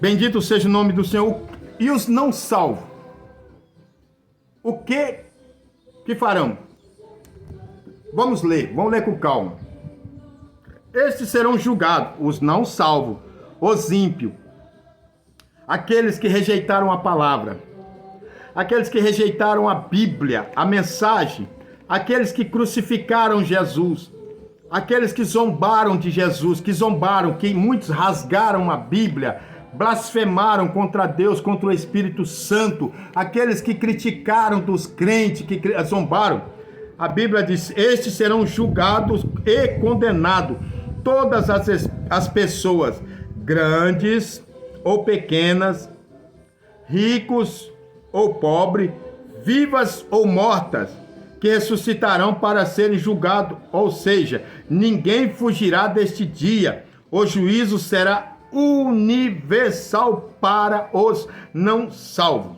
Bendito seja o nome do Senhor. E os não salvos, o que farão? Vamos ler com calma. Estes serão julgados, os não salvos, os ímpios, aqueles que rejeitaram a palavra, aqueles que rejeitaram a Bíblia, a mensagem, aqueles que crucificaram Jesus, aqueles que zombaram de Jesus, que muitos rasgaram a Bíblia, blasfemaram contra Deus, contra o Espírito Santo, aqueles que criticaram dos crentes, que zombaram. A Bíblia diz: estes serão julgados e condenados. Todas as pessoas, grandes ou pequenas, ricos ou pobres, vivas ou mortas, que ressuscitarão para serem julgados. Ou seja, ninguém fugirá deste dia. O juízo será universal para os não salvos.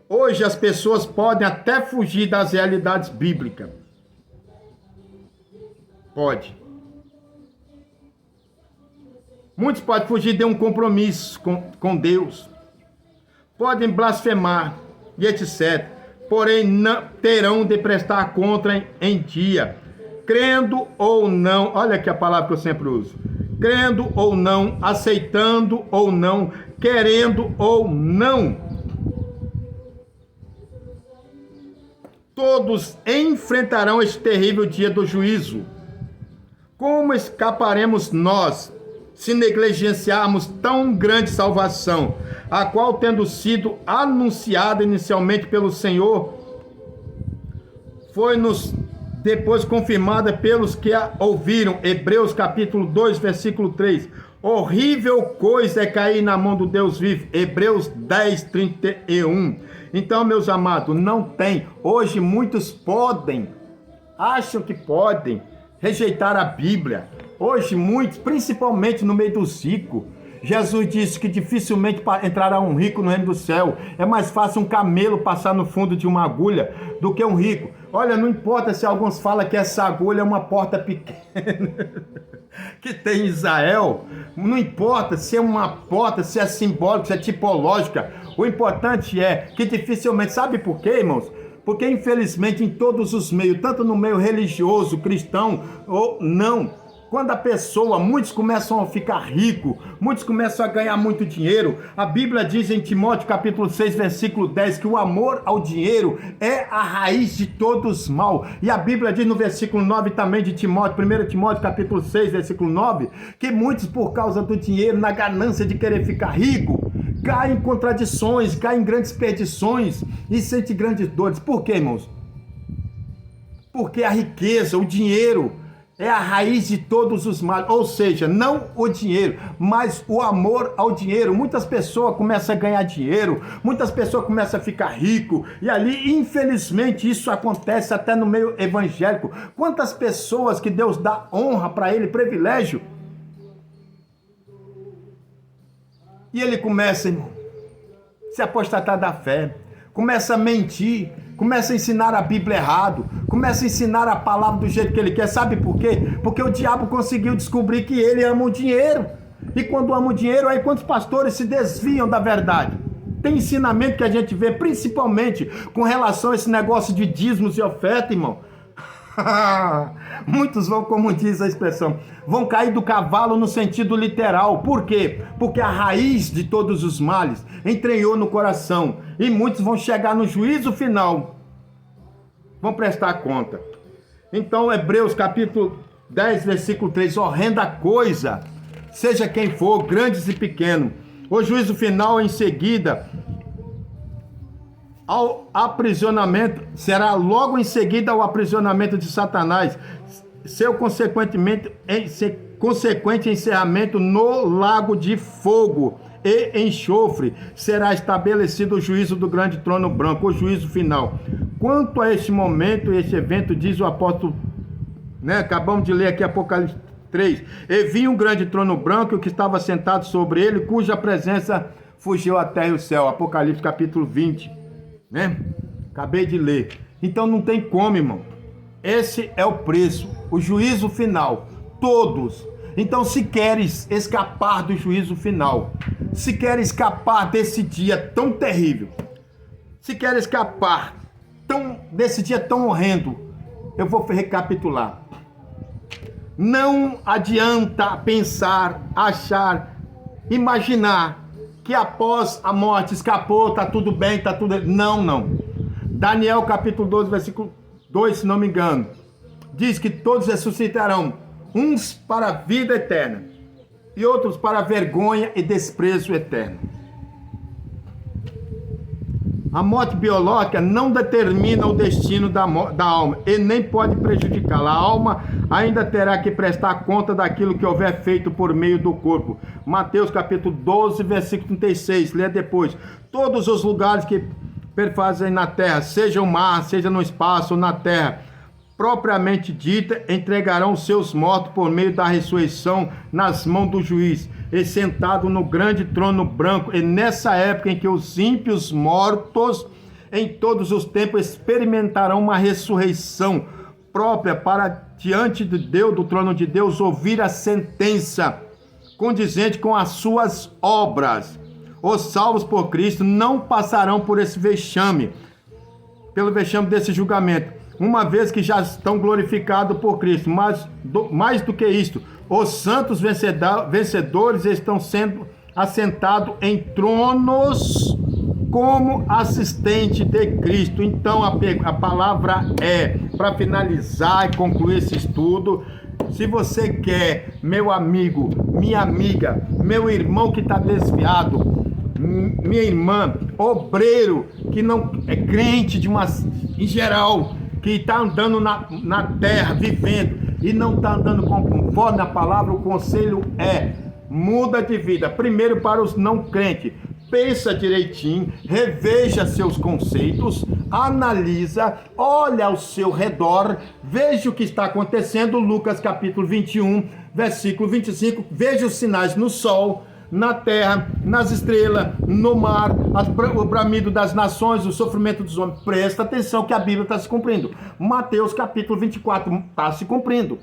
Hoje as pessoas podem até fugir das realidades bíblicas. Pode. Muitos podem fugir de um compromisso com Deus. Podem blasfemar e etc. Porém, não terão de prestar conta em dia. Crendo ou não, olha aqui a palavra que eu sempre uso. Crendo ou não, aceitando ou não, querendo ou não. Todos enfrentarão este terrível dia do juízo. Como escaparemos nós se negligenciarmos tão grande salvação, a qual, tendo sido anunciada inicialmente pelo Senhor, foi-nos depois confirmada pelos que a ouviram? Hebreus capítulo 2, versículo 3. Horrível coisa é cair na mão do Deus vivo. Hebreus 10, 31. Então, meus amados, não tem. Hoje muitos acham que podem rejeitar a Bíblia. Hoje muitos, principalmente no meio dos ricos. Jesus disse que dificilmente entrará um rico no reino do céu. É mais fácil um camelo passar no fundo de uma agulha do que um rico. Olha, não importa se alguns falam que essa agulha é uma porta pequena que tem em Israel. Não importa se é uma porta, se é simbólica, se é tipológica. O importante é que dificilmente, sabe por quê, irmãos? Porque infelizmente em todos os meios, tanto no meio religioso, cristão ou não, quando muitos começam a ficar ricos, muitos começam a ganhar muito dinheiro, a Bíblia diz em Timóteo capítulo 6, versículo 10, que o amor ao dinheiro é a raiz de todos os mal. E a Bíblia diz no versículo 9 também de Timóteo, 1 Timóteo capítulo 6, versículo 9, que muitos por causa do dinheiro, na ganância de querer ficar rico, caem em contradições, caem em grandes perdições e sentem grandes dores. Por quê, irmãos? Porque a riqueza, o dinheiro, é a raiz de todos os males, ou seja, não o dinheiro, mas o amor ao dinheiro. Muitas pessoas começam a ganhar dinheiro, muitas pessoas começam a ficar rico, e ali, infelizmente, isso acontece até no meio evangélico. Quantas pessoas que Deus dá honra para ele, privilégio, e ele começa, irmão, se apostatar da fé, começa a mentir, começa a ensinar a Bíblia errado, começa a ensinar a palavra do jeito que ele quer. Sabe por quê? Porque o diabo conseguiu descobrir que ele ama o dinheiro. E quando ama o dinheiro, aí quantos pastores se desviam da verdade? Tem ensinamento que a gente vê, principalmente com relação a esse negócio de dízimos e oferta, irmão. Muitos vão, como diz a expressão, vão cair do cavalo no sentido literal. Por quê? Porque a raiz de todos os males entranhou no coração, e muitos vão chegar no juízo final, vão prestar conta. Então, Hebreus capítulo 10, versículo 3, horrenda coisa, seja quem for, grandes e pequenos, o juízo final em seguida ao aprisionamento, será logo em seguida ao aprisionamento de Satanás, seu consequente encerramento no lago de fogo e enxofre, será estabelecido o juízo do grande trono branco, o juízo final. Quanto a este momento, este evento, diz o apóstolo, acabamos de ler aqui Apocalipse 3, e vi um grande trono branco que estava sentado sobre ele, cuja presença fugiu a terra e o céu. Apocalipse capítulo 20. Acabei de ler. Então não tem como, irmão. Esse é o preço, o juízo final. Todos, Então, se queres escapar do juízo final, se queres escapar desse dia tão terrível, se queres escapar desse dia tão horrendo, eu vou recapitular. Não adianta pensar, achar, imaginar que após a morte escapou, tá tudo bem, tá tudo... Não. Daniel capítulo 12, versículo 2, se não me engano, diz que todos ressuscitarão, uns para a vida eterna e outros para a vergonha e desprezo eterno. A morte biológica não determina o destino da alma e nem pode prejudicá-la. A alma ainda terá que prestar conta daquilo que houver feito por meio do corpo. Mateus capítulo 12, versículo 36, lê depois. Todos os lugares que perfazem na terra, seja o mar, seja no espaço ou na terra, propriamente dita, entregarão seus mortos por meio da ressurreição nas mãos do juiz, e sentado no grande trono branco. E nessa época em que os ímpios mortos em todos os tempos experimentarão uma ressurreição própria para diante de Deus, do trono de Deus, ouvir a sentença condizente com as suas obras. Os salvos por Cristo não passarão por esse vexame, pelo vexame desse julgamento, uma vez que já estão glorificados por Cristo. Mas mais do que isto, os santos vencedores estão sendo assentados em tronos como assistente de Cristo. Então a palavra é, para finalizar e concluir esse estudo, se você quer, meu amigo, minha amiga, meu irmão que está desviado, minha irmã, obreiro que não é crente em geral, que está andando na terra, vivendo, e não está andando conforme a palavra, o conselho é: muda de vida. Primeiro, para os não crentes, pensa direitinho, reveja seus conceitos, analisa, olha ao seu redor, veja o que está acontecendo. Lucas capítulo 21, versículo 25, veja os sinais no sol, na terra, nas estrelas, no mar, o bramido das nações, o sofrimento dos homens. Presta atenção que a Bíblia está se cumprindo. Mateus capítulo 24 está se cumprindo.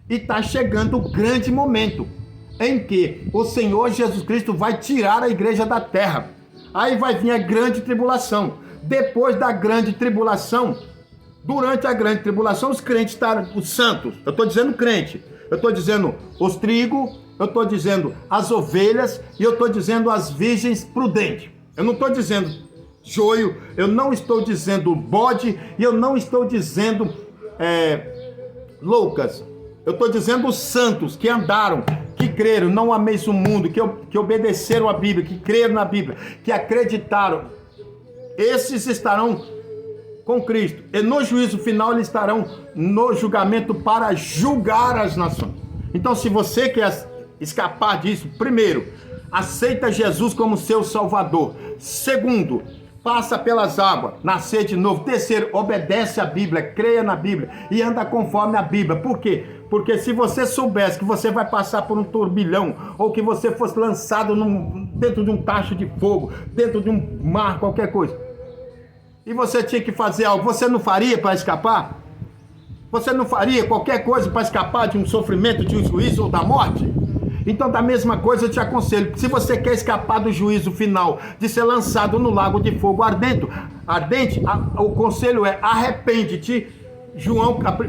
E está chegando o grande momento em que o Senhor Jesus Cristo vai tirar a igreja da terra. Aí vai vir a grande tribulação. Depois da grande tribulação, durante a grande tribulação, os crentes estarão, os santos, eu estou dizendo crente, eu estou dizendo os trigos, eu estou dizendo as ovelhas e eu estou dizendo as virgens prudentes. Eu não estou dizendo joio, eu não estou dizendo bode e eu não estou dizendo loucas. Eu estou dizendo os santos que andaram, que creram, não ameis o mundo, que obedeceram a Bíblia, que creram na Bíblia, que acreditaram. Esses estarão com Cristo. E no juízo final eles estarão no julgamento para julgar as nações. Então, se você quer escapar disso, primeiro, aceita Jesus como seu Salvador. Segundo, passa pelas águas, nascer de novo. Terceiro, obedece a Bíblia, creia na Bíblia e anda conforme a Bíblia. Por quê? Porque se você soubesse que você vai passar por um turbilhão, ou que você fosse lançado dentro de um tacho de fogo, dentro de um mar, qualquer coisa, e você tinha que fazer algo, você não faria para escapar? Você não faria qualquer coisa para escapar de um sofrimento, de um juízo ou da morte? Então, da mesma coisa, eu te aconselho, se você quer escapar do juízo final, de ser lançado no lago de fogo ardente, o conselho é: arrepende-te.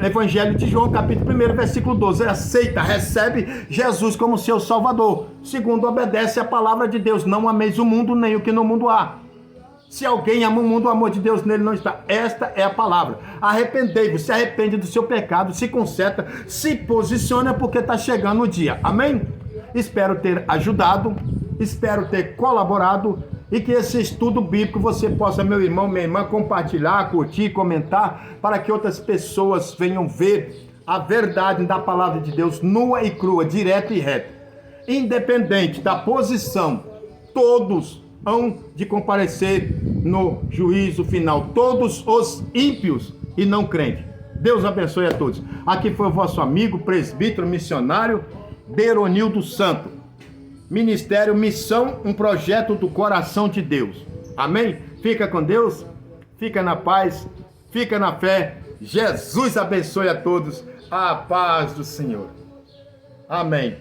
Evangelho de João, capítulo 1, versículo 12. Aceita, recebe Jesus como seu Salvador. Segundo, obedece a palavra de Deus. Não ameis o mundo, nem o que no mundo há. Se alguém ama o mundo, o amor de Deus nele não está. Esta é a palavra. Arrependei-vos, se arrepende do seu pecado, se conserta, se posiciona, porque está chegando o dia. Amém? Espero ter ajudado, espero ter colaborado, e que esse estudo bíblico você possa, meu irmão, minha irmã, compartilhar, curtir, comentar, para que outras pessoas venham ver a verdade da palavra de Deus nua e crua, direta e reta. Independente da posição, todos hão de comparecer no juízo final. Todos os ímpios e não crentes. Deus abençoe a todos. Aqui foi o vosso amigo, presbítero missionário Beronildo Santo. Ministério Missão, um projeto do coração de Deus. Amém? Fica com Deus, fica na paz, fica na fé. Jesus abençoe a todos. A paz do Senhor. Amém.